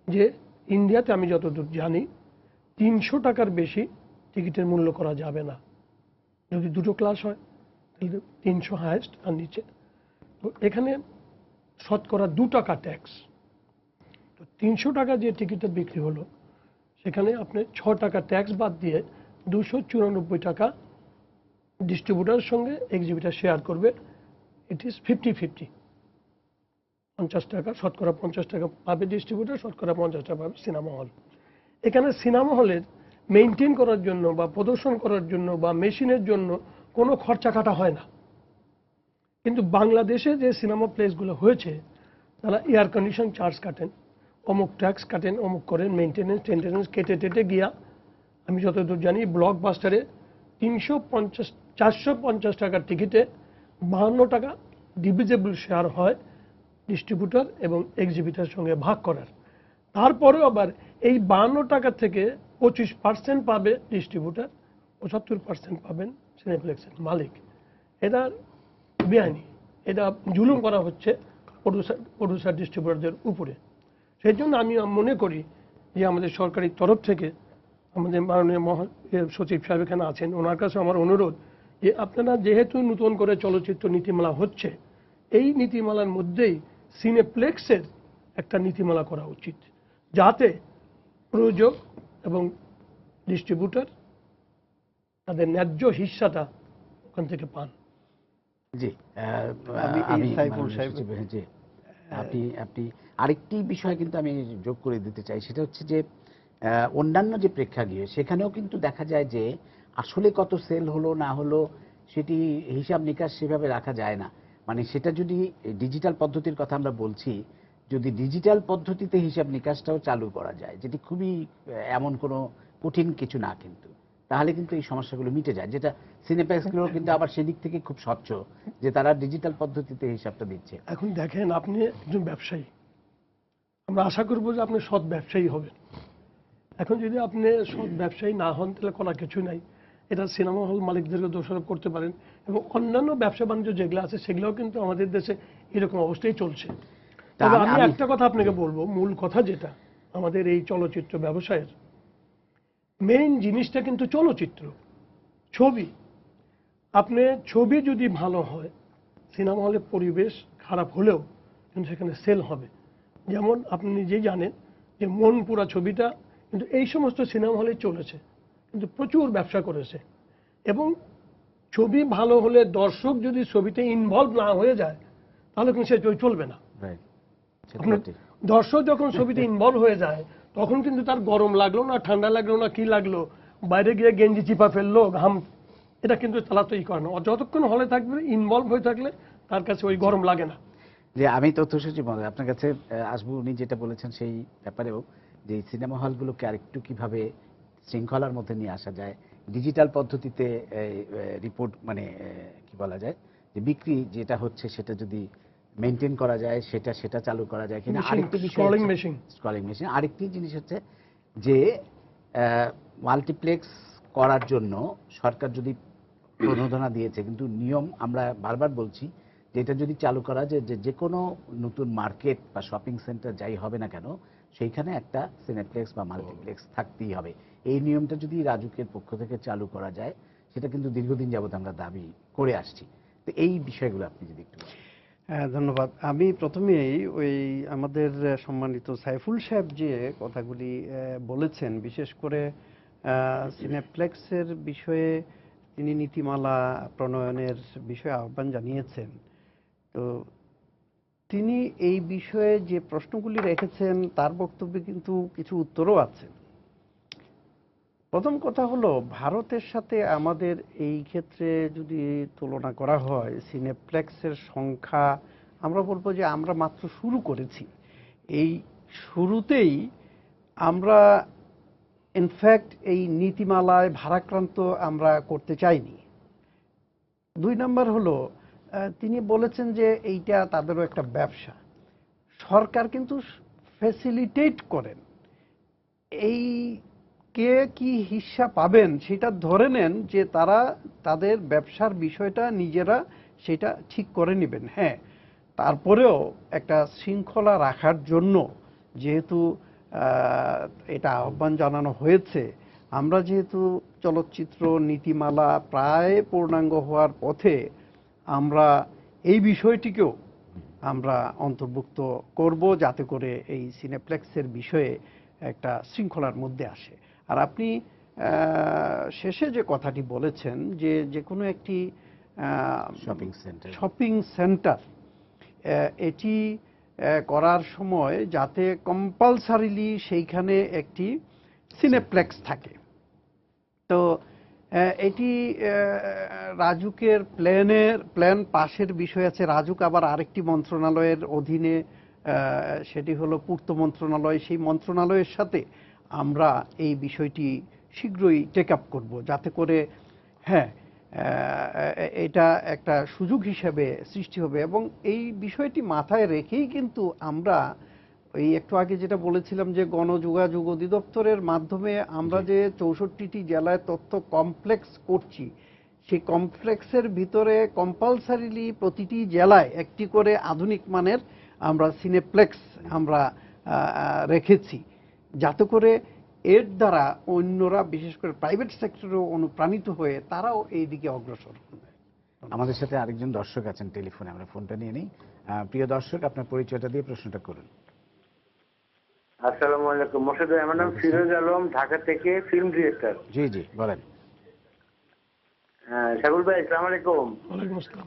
যে ইন্ডিয়াতে আমি যতদূর জানি 300 টাকার বেশি টিকিটের মূল্য করা যাবে না। যদি 2টো ক্লাস হয় তাহলে 300 হাইয়েস্ট, আর নিচে। তো এখানে শতকরা 2 টাকা ট্যাক্স। তো 300 টাকা যে টিকিটটা বিক্রি হলো সেখানে আপনি 6 টাকা ট্যাক্স বাদ দিয়ে 294 টাকা ডিস্ট্রিবিউটারের সঙ্গে এক্সিবিটার শেয়ার করবে। ইট ইজ 50-50, 50 টাকা, শতকরা 50 টাকা পাবে ডিস্ট্রিবিউটার, শতকরা 50 টাকা পাবে সিনেমা হল। এখানে সিনেমা হলের মেনটেন করার জন্য বা প্রদর্শন করার জন্য বা মেশিনের জন্য কোনো খরচা কাটা হয় না। কিন্তু বাংলাদেশে যে সিনেমা প্লেসগুলো হয়েছে তারা এয়ার কন্ডিশন চার্জ কাটেন, অমুক ট্যাক্স কাটেন, অমুক করেন, মেনটেনেন্স টেনটেনেন্স কেটে গিয়া আমি যতদূর জানি ব্লকবাস্টারে 450 টাকার টিকিটে 52 টাকা ডিভিজেবল শেয়ার হয় ডিস্ট্রিবিউটর এবং এক্সিবিটার সঙ্গে ভাগ করার। তারপরেও আবার এই 52 টাকা থেকে 25% পাবে ডিস্ট্রিবিউটর, 75% পাবেন সিনেপ্লেক্সের মালিক। এটা বেআইনি, এটা জুলুম করা হচ্ছে প্রডিউসার ডিস্ট্রিবিউটরদের উপরে। সেই জন্য আমি মনে করি যে আমাদের সরকারি তরফ থেকে আমাদের মাননীয় সচিব সাহেব এখানে আছেন, ওনার কাছে আমার অনুরোধ যে আপনারা যেহেতু নতুন করে চলচ্চিত্র নীতিমালা হচ্ছে, এই নীতিমালার মধ্যেই সিনেপ্লেক্সের একটা নীতিমালা করা উচিত, যাতে প্রযোজক এবং ডিস্ট্রিবিউটর তাদের ন্যায্য হিস্সাটা ওখান থেকে পান। জি, আমি সাইফুল মাননীয় সাহেব, সচিব, জি, আপনি আরেকটি বিষয় কিন্তু আমি যোগ করে দিতে চাই, সেটা হচ্ছে যে অন্যান্য যে প্রেক্ষাগৃহ সেখানেও কিন্তু দেখা যায় যে আসলে কত সেল হলো না হলো সেটি হিসাব নিকাশ সেভাবে রাখা যায় না। মানে সেটা যদি ডিজিটাল পদ্ধতির কথা আমরা বলছি, যদি ডিজিটাল পদ্ধতিতে হিসাব নিকাশটাও চালু করা যায়, যেটি খুবই এমন কোনো কঠিন কিছু না, কিন্তু তাহলে কিন্তু এই সমস্যাগুলো মিটে যায়, যেটা সিনেপ্লেক্সগুলো কিন্তু আবার সেদিক থেকে খুব স্বচ্ছ যে তারা ডিজিটাল পদ্ধতিতে হিসাবটা দিচ্ছে। এখন দেখেন, আপনি একজন ব্যবসায়ী, আমরা আশা করবো যে আপনি সৎ ব্যবসায়ী হবেন। এখন যদি আপনি সৎ ব্যবসায়ী না হন তাহলে করার কিছু নাই। এটা সিনেমা হল মালিকদেরকে দোষারোপ করতে পারেন, এবং অন্যান্য ব্যবসা বাণিজ্য যেগুলো আছে সেগুলোও কিন্তু আমাদের দেশে এরকম অবস্থায় চলছে। তবে আমি একটা কথা আপনাকে বলবো, মূল কথা যেটা আমাদের এই চলচ্চিত্র ব্যবসায়ের মেইন জিনিসটা কিন্তু চলচ্চিত্র, ছবি। আপনি ছবি যদি ভালো হয়, সিনেমা হলে পরিবেশ খারাপ হলেও কিন্তু সেখানে সেল হবে। যেমন আপনি নিজেই জানেন যে মনপুরা ছবিটা কিন্তু এই সমস্ত সিনেমা হলে চলেছে, কিন্তু প্রচুর ব্যবসা করেছে। এবং ছবি ভালো হলে দর্শক যদি ছবিতে ইনভলভ না হয়ে যায় তাহলে কিন্তু সে চলবে না। দর্শক যখন ছবিতে ইনভলভ হয়ে যায় তখন কিন্তু তার গরম লাগলো না, ঠান্ডা লাগলো না, কি লাগলো, বাইরে গিয়ে গেঞ্জি চিপা ফেললো, ঘাম, এটা কিন্তু তারা তো ই করে না। যতক্ষণ হলে থাকবে ইনভলভ হয়ে থাকলে তার কাছে ওই গরম লাগে না। যে আমি তথ্য সচিব মহোদয় আপনার কাছে আসবো, উনি যেটা বলেছেন সেই ব্যাপারেও, যে সিনেমা হলগুলোকে আরেকটু কিভাবে শৃঙ্খলার মধ্যে নিয়ে আসা যায়, ডিজিটাল পদ্ধতিতে রিপোর্ট, মানে কি বলা যায়, যে বিক্রি যেটা হচ্ছে সেটা যদি মেনটেন করা যায়, সেটা চালু করা যায় কিনা। আরেকটি বিষয় স্ক্রলিং মেশিন। আরেকটি জিনিস হচ্ছে যে মাল্টিপ্লেক্স করার জন্য সরকার যদি প্রণোদনা দিয়েছে, কিন্তু নিয়ম আমরা বারবার বলছি যে এটা যদি চালু করা যায় যে কোনো নতুন মার্কেট বা শপিং সেন্টার যাই হবে না কেন, সেইখানে একটা সিনেপ্লেক্স বা মাল্টিপ্লেক্স থাকতেই হবে। এই নিয়মটা যদি রাজুকের পক্ষ থেকে চালু করা যায়, সেটা কিন্তু দীর্ঘদিন যাবত আমরা দাবি করে আসছি। তো এই বিষয়গুলো আপনি যদি একটু হ্যাঁ, ধন্যবাদ। আমি প্রথমেই ওই আমাদের সম্মানিত সাইফুল সাহেব যে কথাগুলি বলেছেন, বিশেষ করে সিনেপ্লেক্সের বিষয়ে তিনি নীতিমালা প্রণয়নের বিষয়ে আহ্বান জানিয়েছেন। তো তিনি এই বিষয়ে যে প্রশ্নগুলি রেখেছেন তার বক্তব্যে কিন্তু কিছু উত্তরও আছে। প্রথম কথা হলো, ভারতের সাথে আমাদের এই ক্ষেত্রে যদি তুলনা করা হয়, সিনেপ্লেক্সের সংখ্যা আমরা বলবো যে আমরা মাত্র শুরু করেছি। এই শুরুতেই আমরা ইনফ্যাক্ট এই নীতিমালায় ভারাক্রান্ত আমরা করতে চাইনি। 2 নম্বর হলো, তিনি বলেছেন যে এইটা তাদেরও একটা ব্যবসা। সরকার কিন্তু ফ্যাসিলিটেট করেন। এই কে কি হিস্সা পাবেন সেটা ধরে নেন যে তারা তাদের ব্যবসার বিষয়টা নিজেরা সেটা ঠিক করে নেবেন। হ্যাঁ, তারপরেও একটা শৃঙ্খলা রাখার জন্য যেহেতু এটা আহ্বান জানানো হয়েছে, আমরা যেহেতু চলচ্চিত্র নীতিমালা প্রায় পূর্ণাঙ্গ হওয়ার পথে, আমরা এই বিষয়টিকেও আমরা অন্তর্ভুক্ত করব যাতে করে এই সিনেপ্লেক্সের বিষয়ে একটা শৃঙ্খলার মধ্যে আসে। আর আপনি শেষে যে কথাটি বলেছেন যে যে কোনো একটি শপিং সেন্টার এটি করার সময় যাতে কম্পালসারিলি সেইখানে একটি সিনেপ্লেক্স থাকে। তো এটি রাজুকের প্ল্যান পাশের বিষয় আছে। রাজুক আবার আরেকটি মন্ত্রণালয়ের অধীনে, সেটি হলো পূর্ত মন্ত্রণালয়। সেই মন্ত্রণালয়ের সাথে আমরা এই বিষয়টি শীঘ্রই টেক আপ করবো যাতে করে হ্যাঁ এটা একটা সুযোগ হিসেবে সৃষ্টি হবে। এবং এই বিষয়টি মাথায় রেখেই কিন্তু আমরা এই একটু আগে যেটা বলেছিলাম যে গণযোগাযোগ অধিদপ্তরের মাধ্যমে আমরা যে 64টি জেলায় তথ্য কমপ্লেক্স করছি, সেই কমপ্লেক্সের ভিতরে কম্পালসারিলি প্রতিটি জেলায় একটি করে আধুনিক মানের আমরা সিনেপ্লেক্স আমরা রেখেছি, যাতে করে এর দ্বারা অন্যরা বিশেষ করে প্রাইভেট সেক্টরেও অনুপ্রাণিত হয়ে তারাও এই দিকে অগ্রসর হবে। আমাদের সাথে আরেকজন দর্শক আছেন টেলিফোনে, আমরা ফোনটা নিয়ে নিই। প্রিয় দর্শক, আপনার পরিচয়টা দিয়ে প্রশ্নটা করুন। আসসালামু আলাইকুম মোর্শেদ ভাই, আমার নাম ফিরোজ আলম, ঢাকা থেকে ফিল্ম ডিরেক্টর। জি জি বলেন। সাইফুল ভাই আসসালামু আলাইকুম। ওয়ালাইকুম আসসালাম।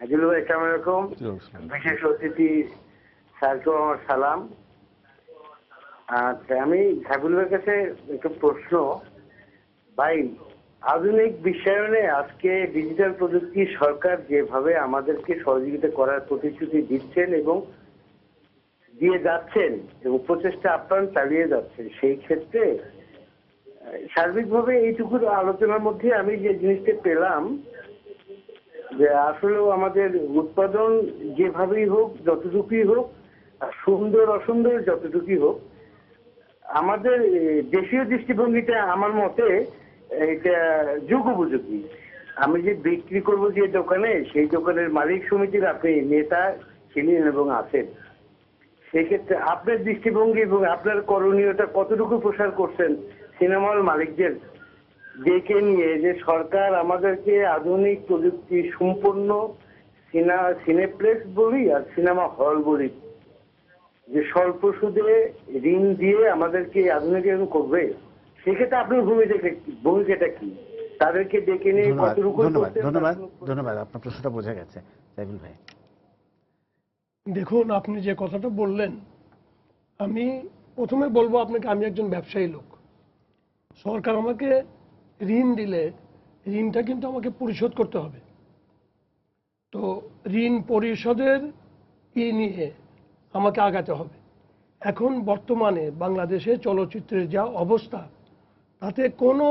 আজিল ভাই আসসালামু আলাইকুম। বিশেষ অতিথি স্যারকেও আমার সালাম। আচ্ছা, আমি সাইফুল ভাইয়ের কাছে একটু প্রশ্ন। ভাই, আধুনিক বিশ্বায়নে আজকে ডিজিটাল প্রযুক্তি সরকার যেভাবে আমাদেরকে সহযোগিতা করার প্রতিশ্রুতি দিচ্ছেন এবং দিয়ে যাচ্ছেন এবং প্রচেষ্টা আপ্রাণ চালিয়ে যাচ্ছেন, সেই ক্ষেত্রে সার্বিকভাবে এইটুকু আলোচনার মধ্যে আমি যে জিনিসটা পেলাম যে আসলেও আমাদের উৎপাদন যেভাবেই হোক, যতটুকুই হোক, সুন্দর অসুন্দর যতটুকুই হোক, আমাদের দেশীয় দৃষ্টিভঙ্গিটা আমার মতে এটা যুগোপযোগী। আমি যে বিক্রি করব যে দোকানে, সেই দোকানের মালিক সমিতির আপনি নেতা ছিলেন এবং আছেন, সেক্ষেত্রে আপনার দৃষ্টিভঙ্গি এবং আপনার করণীয়টা কতটুকু প্রসার করছেন সিনেমা হল মালিকদের ডেকে নিয়ে, যে সরকার আমাদেরকে আধুনিক প্রযুক্তি সম্পন্ন সিনেপ্লেক্স বলি আর সিনেমা হল বলি, যে স্বল্প সুদে ঋণ দিয়ে আমাদেরকে আধুনিকরণ করবে, সেক্ষেত্রে আপনার ভূমিকাটা কি? তাদেরকে ডেকে নিয়ে কতটুকু? ধন্যবাদ, আপনার প্রশ্নটা বোঝা গেছে সাইফুল ভাই। দেখুন, আপনি যে কথাটা বললেন, আমি প্রথমে বলবো আপনাকে, আমি একজন ব্যবসায়ী লোক। সরকার আমাকে ঋণ দিলে ঋণটা কিন্তু আমাকে পরিশোধ করতে হবে। তো ঋণ পরিশোধের নিয়ে আমাকে আগাতে হবে। এখন বর্তমানে বাংলাদেশে চলচ্চিত্রের যা অবস্থা, তাতে কোনো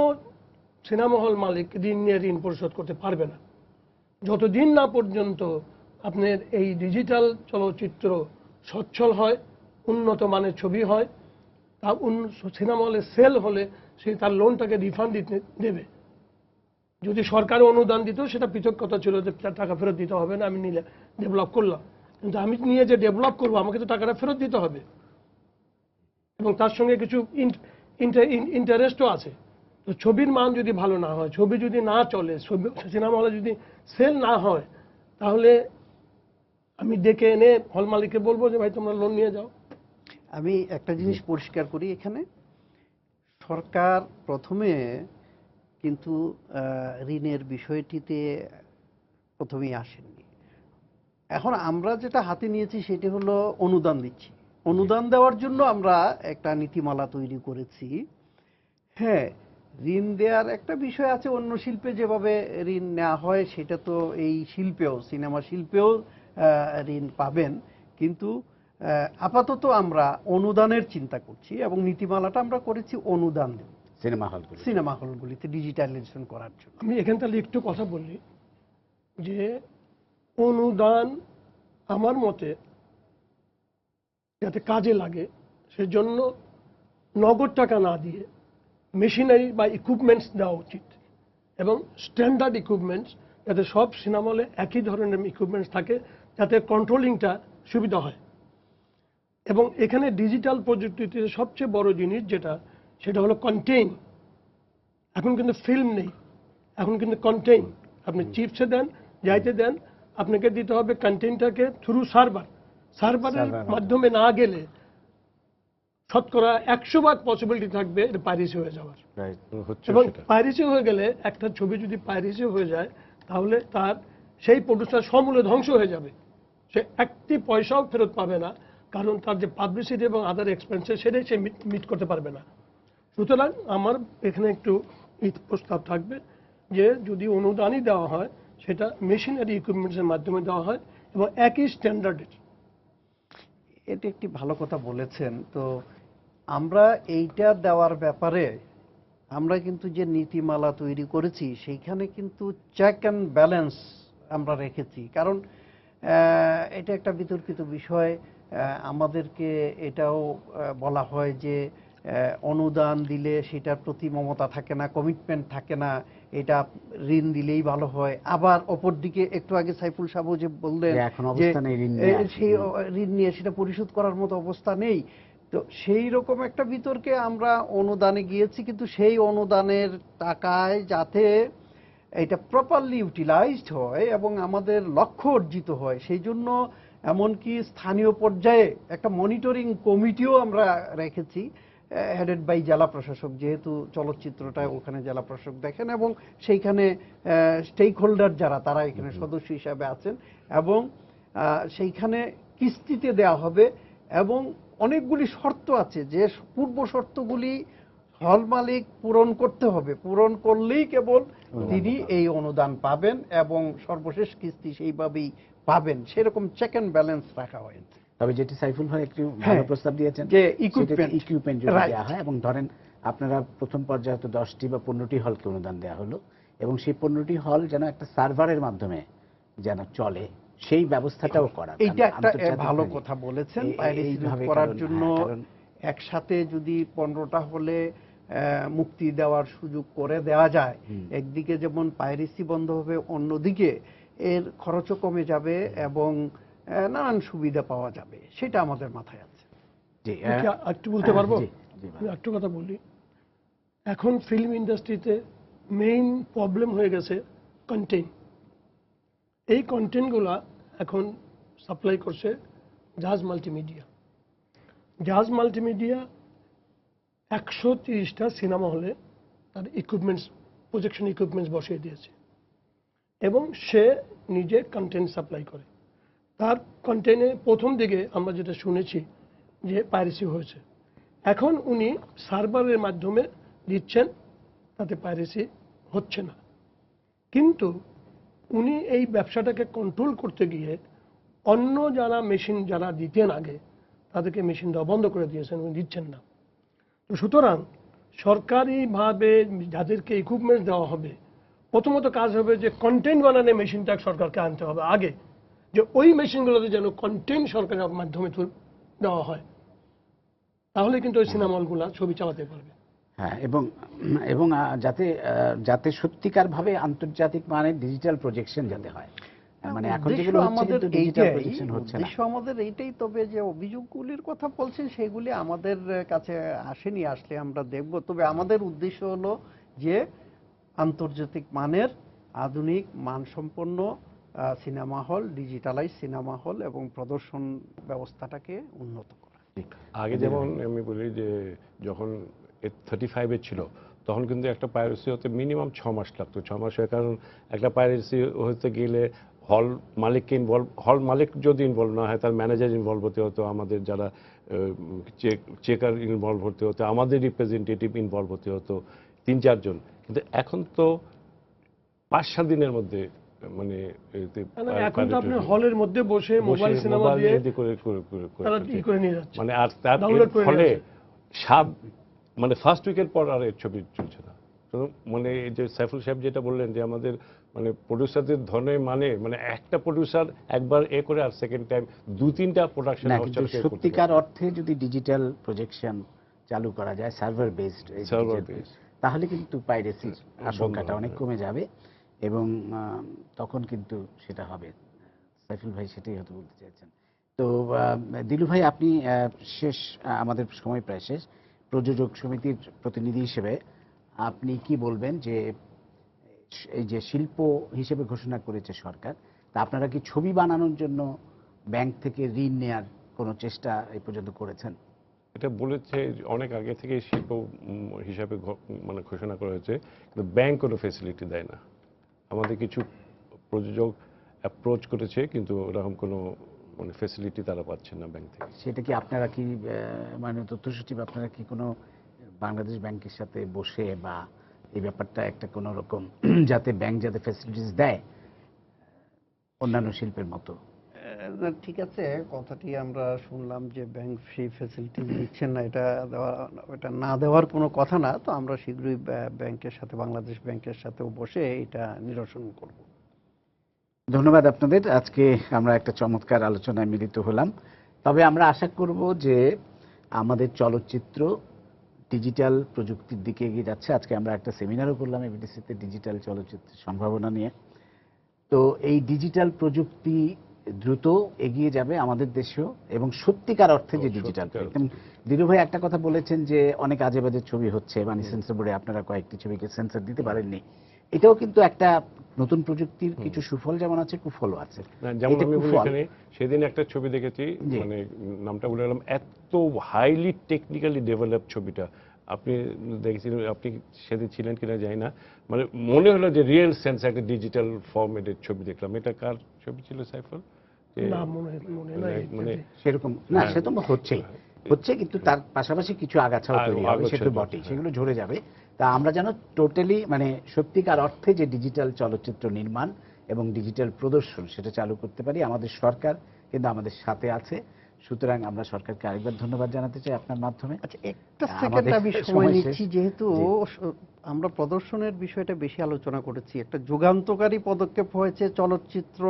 সিনেমা হল মালিক ঋণ নিয়ে ঋণ পরিশোধ করতে পারবে না যতদিন না পর্যন্ত আপনার এই ডিজিটাল চলচ্চিত্র সচ্ছল হয়, উন্নত মানের ছবি হয়, তা সিনেমা হলে সেল হলে সে তার লোনটাকে রিফান্ড দিতে দেবে। যদি সরকার অনুদান দিত সেটা পৃথক কথা ছিল, যে টাকা ফেরত দিতে হবে না, আমি নিলে ডেভেলপ করলাম। কিন্তু আমি নিয়ে যে ডেভেলপ করবো, আমাকে তো টাকাটা ফেরত দিতে হবে, এবং তার সঙ্গে কিছু ইন্টারেস্টও আছে। তো ছবির মান যদি ভালো না হয়, ছবি যদি না চলে, সিনেমা হলে যদি সেল না হয়, তাহলে আমি ডেকে এনে হল মালিককে বলবো যে ভাই তোমরা লোন নিয়ে যাও? আমি একটা জিনিস পরিষ্কার করি এখানে, সরকার প্রথমে কিন্তু ঋণের বিষয়টিতে প্রথমেই আসেননি। এখন আমরা যেটা হাতে নিয়েছি সেটি হলো অনুদান দিচ্ছি। অনুদান দেওয়ার জন্য আমরা একটা নীতিমালা তৈরি করেছি। হ্যাঁ, ঋণ দেওয়ার একটা বিষয় আছে, অন্য শিল্পে যেভাবে ঋণ নেওয়া হয় সেটা তো এই শিল্পেও, সিনেমা শিল্পেও ঋণ পাবেন, কিন্তু আপাতত আমরা অনুদানের চিন্তা করছি এবং নীতিমালাটা আমরা করেছি অনুদান দেব সিনেমা হলগুলিতে ডিজিটালাইজেশন করার জন্য। আমি এখান থেকে একটু কথা বলি যে অনুদান আমার মতে যাতে কাজে লাগে সেজন্য নগদ টাকা না দিয়ে মেশিনারি বা ইকুইপমেন্টস দেওয়া উচিত, এবং স্ট্যান্ডার্ড ইকুইপমেন্টস, যাতে সব সিনেমা হলে একই ধরনের ইকুইপমেন্টস থাকে, যাতে কন্ট্রোলিংটা সুবিধা হয়। এবং এখানে ডিজিটাল প্রযুক্তিতে সবচেয়ে বড় জিনিস যেটা, সেটা হলো কন্টেইন। এখন কিন্তু ফিল্ম নেই, এখন কিন্তু কন্টেইন। আপনি চিপসে দেন, যাইতে দেন, আপনাকে দিতে হবে কন্টেইনটাকে থ্রু সার্ভারের মাধ্যমে না গেলে শতকরা 100% পসিবিলিটি থাকবে এটা পাইরেসি হয়ে যাওয়ার। এবং পাইরেসি হয়ে গেলে, একটা ছবি যদি পাইরেসি হয়ে যায়, তাহলে তার সেই প্রডিউসার সমূলে ধ্বংস হয়ে যাবে, সে একটি পয়সাও ফেরত পাবে না, কারণ তার যে পাবলিসিটি এবং আদার এক্সপেন্সেস সেটাই সে মিট করতে পারবে না। সুতরাং আমার এখানে একটু প্রস্তাব থাকবে যে যদি অনুদানই দেওয়া হয় সেটা মেশিনারি ইকুইপমেন্টসের মাধ্যমে দেওয়া হয় এবং একই স্ট্যান্ডার্ডের। এটা একটি ভালো কথা বলেছেন। তো আমরা এইটা দেওয়ার ব্যাপারে আমরা কিন্তু যে নীতিমালা তৈরি করেছি সেইখানে কিন্তু চেক অ্যান্ড ব্যালেন্স আমরা রেখেছি, কারণ এটা একটা বিতর্কিত বিষয়। আমাদেরকে এটাও বলা হয় যে অনুদান দিলে সেটার প্রতি মমতা থাকে না, কমিটমেন্ট থাকে না, এটা ঋণ দিলেই ভালো হয়। আবার অপরদিকে একটু আগে সাইফুল সাহেব যে বললেন যে সেই ঋণ নিয়ে সেটা পরিশোধ করার মতো অবস্থা নেই। তো সেই রকম একটা বিতর্কে আমরা অনুদানে গিয়েছি, কিন্তু সেই অনুদানের টাকায় যাতে এটা প্রপারলি ইউটিলাইজড হয় এবং আমাদের লক্ষ্য অর্জিত হয়, সেই জন্য এমনকি স্থানীয় পর্যায়ে একটা মনিটরিং কমিটিও আমরা রেখেছি, হেডেড বাই জেলা প্রশাসক, যেহেতু চলচ্চিত্রটা ওখানে জেলা প্রশাসক দেখেন, এবং সেইখানে স্টেক হোল্ডার যারা তারা এখানে সদস্য হিসাবে আছেন, এবং সেইখানে কিস্তিতে দেওয়া হবে এবং অনেকগুলি শর্ত আছে, যে পূর্ব শর্তগুলি হল মালিক পূরণ করতে হবে, পূরণ করলেই কেবল তিনি এই অনুদান পাবেন এবং সর্বশেষ কিস্তি সেইভাবেই পাবেন। সেরকম চেক অ্যান্ড ব্যালেন্স রাখা হয়েছে। তবে যেটি সাইফুল ভাই একটু ভালো প্রস্তাব দিয়েছেন যে ইকুইপমেন্ট যদি দেওয়া হয়, এবং ধরেন আপনারা প্রথম পর্যায়ে হয়তো 10টি বা 15টি হলকে অনুদান দেওয়া হলো, এবং সেই 15টি হল যেন একটা সার্ভারের মাধ্যমে যেন চলে, সেই ব্যবস্থাটাও করা। এইটা একটা ভালো কথা বলেছেন। করার জন্য একসাথে যদি 15টা হলে মুক্তি দেওয়ার সুযোগ করে দেওয়া যায়, একদিকে যেমন পাইরেসি বন্ধ হবে, অন্যদিকে এর খরচও কমে যাবে এবং নানান সুবিধা পাওয়া যাবে, সেটা আমাদের মাথায় আছে। একটু বলতে পারবো? একটু কথা বলি। এখন ফিল্ম ইন্ডাস্ট্রিতে মেইন প্রবলেম হয়ে গেছে কন্টেন্ট। এই কন্টেন্টগুলা এখন সাপ্লাই করছে জাহাজ মাল্টিমিডিয়া। জাহাজ মাল্টিমিডিয়া 130টা সিনেমা হলে তার ইকুইপমেন্টস, প্রজেকশন ইকুইপমেন্টস বসিয়ে দিয়েছে, এবং সে নিজে কন্টেন্ট সাপ্লাই করে। তার কন্টেন্টে প্রথম দিকে আমরা যেটা শুনেছি যে পাইরেসি হয়েছে, এখন উনি সার্ভারের মাধ্যমে দিচ্ছেন, তাতে পাইরেসি হচ্ছে না। কিন্তু উনি এই ব্যবসাটাকে কন্ট্রোল করতে গিয়ে অন্য যারা মেশিন যারা দিতেন আগে, তাদেরকে মেশিন দেওয়া বন্ধ করে দিয়েছেন, উনি দিচ্ছেন না। তো সুতরাং সরকারিভাবে যাদেরকে ইকুইপমেন্ট দেওয়া হবে, প্রথমত কাজ হবে যে কন্টেন্ট বানানো মেশিনটা সরকারকে আনতে হবে আগে, যে ওই মেশিনগুলোতে যেন কন্টেন্ট সরকারের মাধ্যমে দেওয়া হয়, তাহলে কিন্তু ওই সিনেমা হলগুলো ছবি চালাতে পারবে। হ্যাঁ, এবং যাতে সত্যিকার ভাবে আন্তর্জাতিক মানের ডিজিটাল প্রজেকশন যাতে হয়, মানে এখন যেগুলো হচ্ছে কিন্তু ডিজিটাল প্রজেকশন হচ্ছে না। আমাদের এইটাই। তবে যে অভিযোগগুলির কথা বলছেন সেগুলি আমাদের কাছে আসেনি, আসলে আমরা দেখব। তবে আমাদের উদ্দেশ্য হলো যে আন্তর্জাতিক মানের, আধুনিক, মানসম্পন্ন cinema hall, digitalise cinema hall এবং প্রদর্শন ব্যবস্থাটাকে উন্নত করা। আগে যেমন আমি বলি যে যখন 35-এ ছিল তখন কিন্তু একটা পাইরেসি হতে মিনিমাম 6 মাস লাগতো। 6 মাস হয় কারণ একটা পাইরেসি হতে গেলে হল মালিককে ইনভলভ, হল মালিক যদি ইনভলভ না হয় তার ম্যানেজার ইনভলভ হতে হতো, আমাদের যারা চেকার ইনভলভ হতে হতো, আমাদের রিপ্রেজেন্টেটিভ ইনভলভ হতে হতো, 3-4 জন। কিন্তু এখন তো 5-7 দিনের মধ্যে মানে এখন তো আপনি হলের মধ্যে বসে মোবাইল সিনেমা দিয়ে তারা ই করে নিয়ে যাচ্ছে, মানে আর তার ডাউনলোড করে ফলে নিয়ে যাচ্ছে। মানে ফার্স্ট উইকের পর আর এর ছবি চলছে না। তো মানে এই যে সাইফুল সাহেব যেটা বললেন যে আমাদের মানে প্রডিউসারদের ধরনের মানে একটা প্রডিউসার একবার করে আর সেকেন্ড টাইম 2-3টা প্রোডাকশন না, হাউস কিন্তু সত্যিকার অর্থে যদি ডিজিটাল প্রজেকশন চালু করা যায় সার্ভার বেসড, তাহলে কিন্তু পাইরেসির আশঙ্কাটা অনেক কমে যাবে এবং তখন কিন্তু সেটা হবে। সাইফুল ভাই সেটাই হয়তো বলতে চাইছেন। তো দিলু ভাই, আপনি শেষ, আমাদের সময় প্রায় শেষ, প্রযোজক সমিতির প্রতিনিধি হিসেবে আপনি কি বলবেন যে এই যে শিল্প হিসেবে ঘোষণা করেছে সরকার, তা আপনারা কি ছবি বানানোর জন্য ব্যাংক থেকে ঋণ নেয়ার কোনো চেষ্টা এই পর্যন্ত করেছেন? এটা বলেছে অনেক আগে থেকে শিল্প হিসাবে মানে ঘোষণা করা হয়েছে, কিন্তু ব্যাংক কোনো ফ্যাসিলিটি দেয় না। আমাদের কিছু প্রযোজক অ্যাপ্রোচ করেছে কিন্তু ওরকম কোনো মানে ফ্যাসিলিটি তারা পাচ্ছেন না ব্যাংক থেকে। সেটা কি আপনারা কি মাননীয় তথ্য সচিব, আপনারা কি কোনো বাংলাদেশ ব্যাংকের সাথে বসে বা এই ব্যাপারটা একটা কোনো রকম যাতে ব্যাংক যাতে ফ্যাসিলিটিস দেয় অন্যান্য শিল্পের মতো? না, ঠিক আছে, কথাটি আমরা শুনলাম যে ব্যাংক সেই ফ্যাসিলিটি দিচ্ছেন না, এটা না দেওয়ার কোনো কথা না। তো আমরা শীঘ্রই ব্যাংকের সাথে, বাংলাদেশ ব্যাংকের সাথেও বসে এটা নিরসন করব। ধন্যবাদ আপনাদের। আজকে আমরা একটা চমৎকার আলোচনায় মিলিত হলাম। তবে আমরা আশা করব যে আমাদের চলচ্চিত্র ডিজিটাল প্রযুক্তির দিকে এগিয়ে যাচ্ছে। আজকে আমরা একটা সেমিনারও করলাম এবিটিসিতে ডিজিটাল চলচ্চিত্রের সম্ভাবনা নিয়ে। তো এই ডিজিটাল প্রযুক্তি দ্রুত এগিয়ে যাবে আমাদের দেশেও, এবং সত্যিকার অর্থে যে ডিজিটাল। দিলু ভাই একটা কথা বলেছেন যে অনেক আজে বাজে ছবি হচ্ছে, মানে সেন্সর বোর্ডে আপনারা কয়েকটি ছবিকে সেন্সর দিতে পারেননি। এটাও কিন্তু একটা নতুন প্রযুক্তির কিছু সুফল যেমন আছে, কুফলও আছে। যেমন আমি এখানে সেদিন একটা ছবি দেখেছি, মানে নামটা বলে গেলাম, এত হাইলি টেকনিক্যালি ডেভেলপ ছবিটা আপনি দেখেছিলেন, আপনি সেদিন ছিলেন কিনা জানি না, মানে মনে হলো যে রিয়েল সেন্স একটা ডিজিটাল ফরম্যাটের ছবি দেখলাম। এটা কার ছবি ছিল সাইফুল? মানে সেরকম না, সে তো হচ্ছে, কিন্তু তার পাশাপাশি কিছু আগাছাও তৈরি হবে, সেটা বটেই, সেগুলো ঝরে যাবে। তা আমরা যেন টোটালি মানে সত্যিকার অর্থে যে ডিজিটাল চলচ্চিত্র নির্মাণ এবং ডিজিটাল প্রদর্শন সেটা চালু করতে পারি। আমাদের সরকার কিন্তু আমাদের সাথে আছে, সুতরাং আমরা সরকারকে আরেকবার ধন্যবাদ জানাতে চাই আপনার মাধ্যমে। আচ্ছা, একটা সেকেন্ড আমি সময় নিচ্ছি, যেহেতু আমরা প্রদর্শনের বিষয়টা বেশি আলোচনা করেছি। একটা যুগান্তকারী পদক্ষেপ হয়েছে চলচ্চিত্র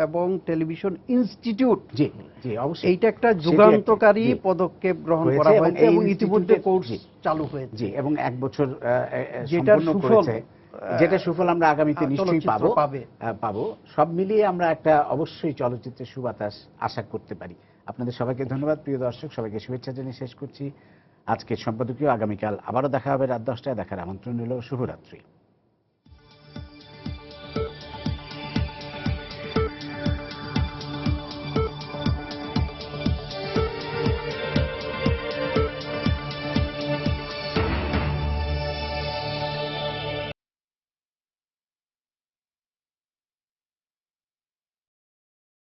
এবং টেলিভিশন ইনস্টিটিউট। জি জি, অবশ্যই এইটা একটা যুগান্তকারী পদক্ষেপ গ্রহণ করা হয়েছে এবং ইতিমধ্যে কোর্স চালু হয়েছে। জি, এবং 1 বছর সম্পূর্ণ করেছে, যেটা সুফল আমরা আগামীতে নিশ্চয়ই পাবো। সব মিলিয়ে আমরা একটা অবশ্যই চলচ্চিত্রের সুবাতাস আশা করতে পারি। আপনাদের সবাইকে ধন্যবাদ। প্রিয় দর্শক, সবাইকে শুভেচ্ছা জানিয়ে শেষ করছি আজকের সম্পাদকীয়। আগামীকাল আবারও দেখা হবে রাত 10টায়। দেখার আমন্ত্রণ রইল। শুভরাত্রি।